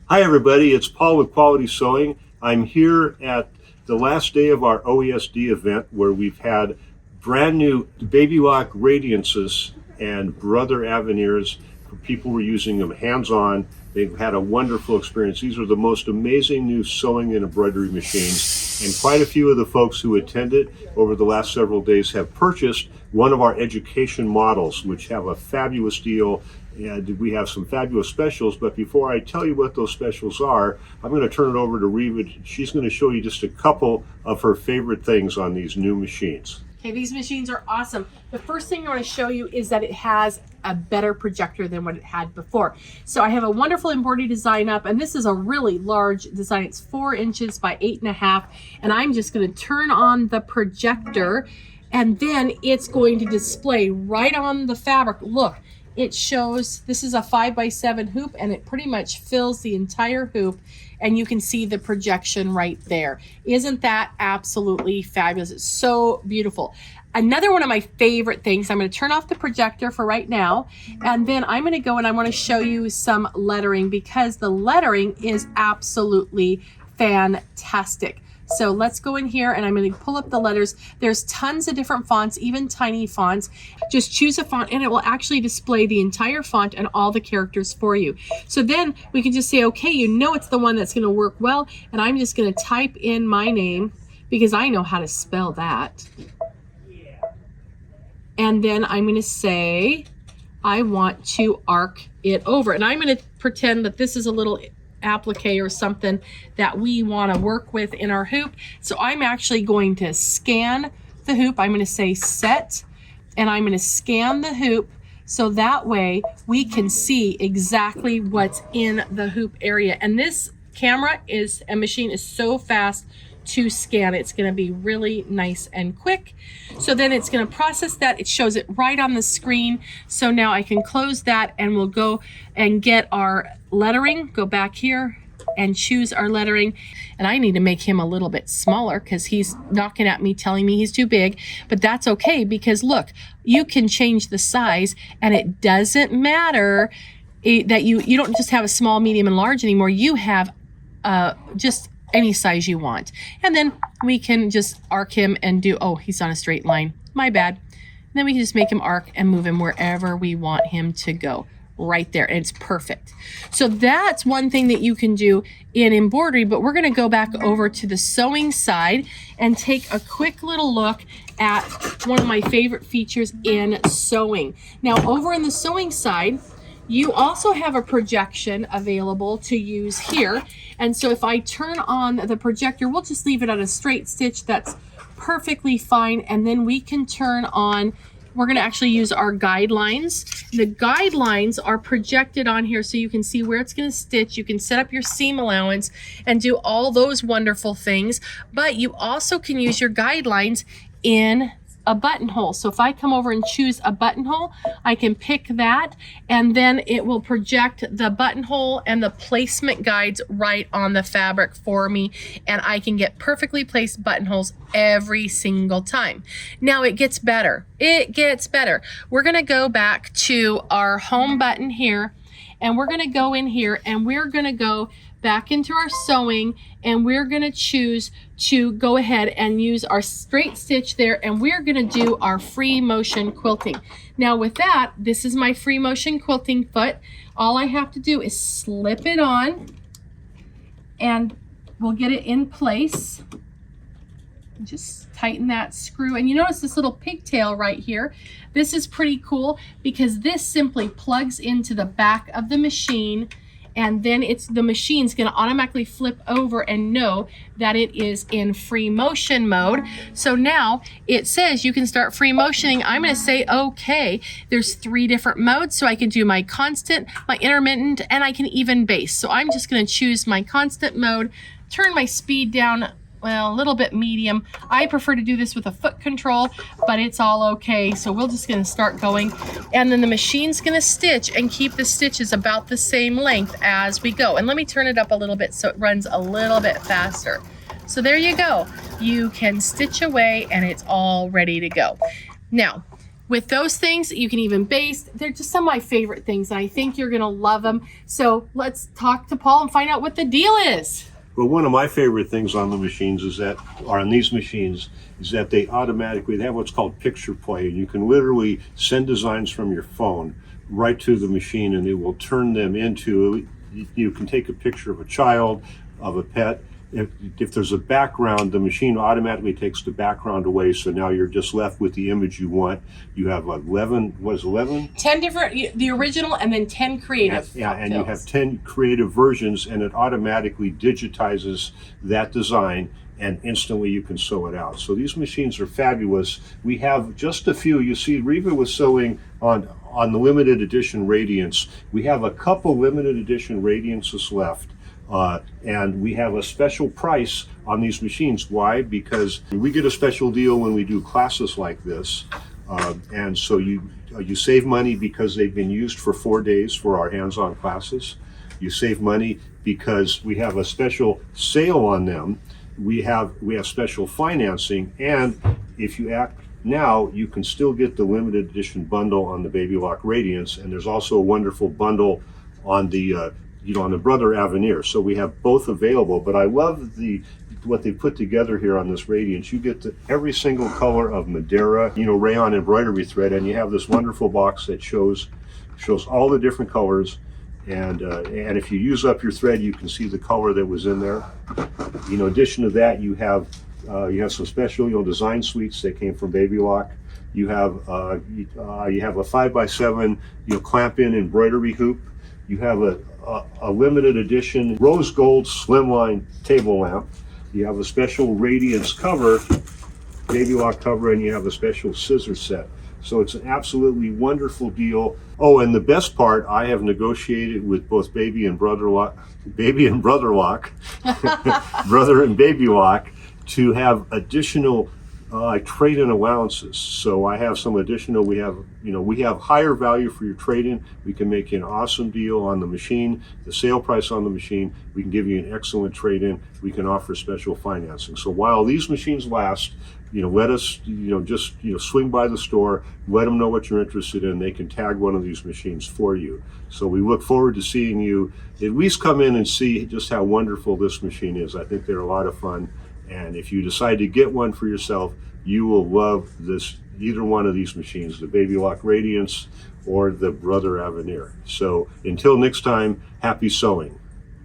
Hi everybody, it's Paul with Quality Sewing. I'm here at the last day of our OESD event where we've had brand new baby lock Radiances and brother Aveneers. People were using them hands-on. They've had a wonderful experience. These are the most amazing new sewing and embroidery machines, and quite a few of the folks who attended over the last several days have purchased one of our education models, which have a fabulous deal. And we have some fabulous specials, but before I tell you what those specials are, I'm going to turn it over to Reva. She's going to show you just a couple of her favorite things on these new machines. Okay, these machines are awesome. The first thing I want to show you is that it has a better projector than what it had before. So I have a wonderful embroidery design up, and this is a really large design. It's 4 inches by 8.5, and I'm just going to turn on the projector, and then it's going to display right on the fabric. Look. It shows, this is a 5x7 hoop, and it pretty much fills the entire hoop, and you can see the projection right there. Isn't that absolutely fabulous? It's so beautiful. Another one of my favorite things, I'm going to turn off the projector for right now, and then I'm going to go and I want to show you some lettering, because the lettering is absolutely fantastic. So let's go in here and I'm going to pull up the letters. There's tons of different fonts, even tiny fonts. Just choose a font and it will actually display the entire font and all the characters for you. So then we can just say, okay, you know it's the one that's going to work well. And I'm just going to type in my name because I know how to spell that. And then I'm going to say, I want to arc it over. And I'm going to pretend that this is a little applique or something that we want to work with in our hoop. So I'm actually going to scan the hoop. I'm going to say set, and I'm going to scan the hoop so that way we can see exactly what's in the hoop area. And this camera and machine is so fast to scan. It's going to be really nice and quick. So then it's going to process that. It shows it right on the screen. So now I can close that and we'll go and get our lettering. Go back here and choose our lettering. And I need to make him a little bit smaller because he's knocking at me telling me he's too big, but that's okay because look, you can change the size and it doesn't matter that you don't just have a small, medium, and large anymore. You have just any size you want. And then we can just arc him and do, oh, he's on a straight line. My bad. And then we can just make him arc and move him wherever we want him to go. Right there. And it's perfect. So that's one thing that you can do in embroidery, but we're going to go back over to the sewing side and take a quick little look at one of my favorite features in sewing. Now, over in the sewing side, you also have a projection available to use here. And so if I turn on the projector, we'll just leave it at a straight stitch. That's perfectly fine. And then we can turn on, we're going to actually use our guidelines. The guidelines are projected on here so you can see where it's going to stitch. You can set up your seam allowance and do all those wonderful things. But you also can use your guidelines in a buttonhole. So if I come over and choose a buttonhole, I can pick that and then it will project the buttonhole and the placement guides right on the fabric for me, and I can get perfectly placed buttonholes every single time. Now it gets better. It gets better. We're going to go back to our home button here, and we're going to go in here and we're going to go back into our sewing, and we're going to choose to go ahead and use our straight stitch there, and we're going to do our free motion quilting. Now with that, this is my free motion quilting foot. All I have to do is slip it on and we'll get it in place. Just tighten that screw, and you notice this little pigtail right here. This is pretty cool because this simply plugs into the back of the machine, and then the machine's going to automatically flip over and know that it is in free motion mode. So now it says you can start free motioning. I'm going to say okay. There's 3 different modes, so I can do my constant, my intermittent, and I can even base. So I'm just going to choose my constant mode, turn my speed down, well, a little bit medium. I prefer to do this with a foot control, but it's all okay. So we're just going to start going, and then the machine's going to stitch and keep the stitches about the same length as we go. And let me turn it up a little bit so it runs a little bit faster. So there you go. You can stitch away and it's all ready to go. Now, with those things, you can even baste. They're just some of my favorite things, and I think you're gonna love them. So let's talk to Paul and find out what the deal is. Well, one of my favorite things on the machines is that, or on these machines, is that they have what's called picture play, and you can literally send designs from your phone right to the machine, and it will turn them into, you can take a picture of a child, of a pet. If there's a background, the machine automatically takes the background away, so now you're just left with the image you want. You have 11, 10 different, the original, and then 10 creative. Yeah, and you have 10 creative versions, and it automatically digitizes that design, and instantly you can sew it out. So these machines are fabulous. We have just a few. You see, Reva was sewing on the limited edition Radiance. We have a couple limited edition Radiances left. And we have a special price on these machines. Why? Because we get a special deal when we do classes like this. And so you save money because they've been used for 4 days for our hands-on classes. You save money because we have a special sale on them. We have special financing, and if you act now, you can still get the limited edition bundle on the Baby Lock Radiance, and there's also a wonderful bundle on the on the Brother Avenir. So we have both available, but I love what they put together here on this Radiance. You get every single color of Madeira, rayon embroidery thread, and you have this wonderful box that shows all the different colors. And if you use up your thread, you can see the color that was in there. In addition to that, you have some special design suites that came from Baby Lock. You have a 5x7 clamp-in embroidery hoop. You have a limited edition rose gold slimline table lamp. You have a special Radiance cover, Baby Lock cover, and you have a special scissor set. So it's an absolutely wonderful deal. Oh, and the best part, I have negotiated with both Baby and Brother Lock, Brother and Baby Lock, to have additional trade-in allowances. So I have some additional. We have higher value for your trade-in. We can make you an awesome deal on the machine, the sale price on the machine. We can give you an excellent trade-in. We can offer special financing. So while these machines last, let us, just swing by the store, let them know what you're interested in. They can tag one of these machines for you. So we look forward to seeing you at least come in and see just how wonderful this machine is. I think they're a lot of fun. And if you decide to get one for yourself, you will love either one of these machines, the Baby Lock Radiance or the Brother Avenir. So until next time, happy sewing.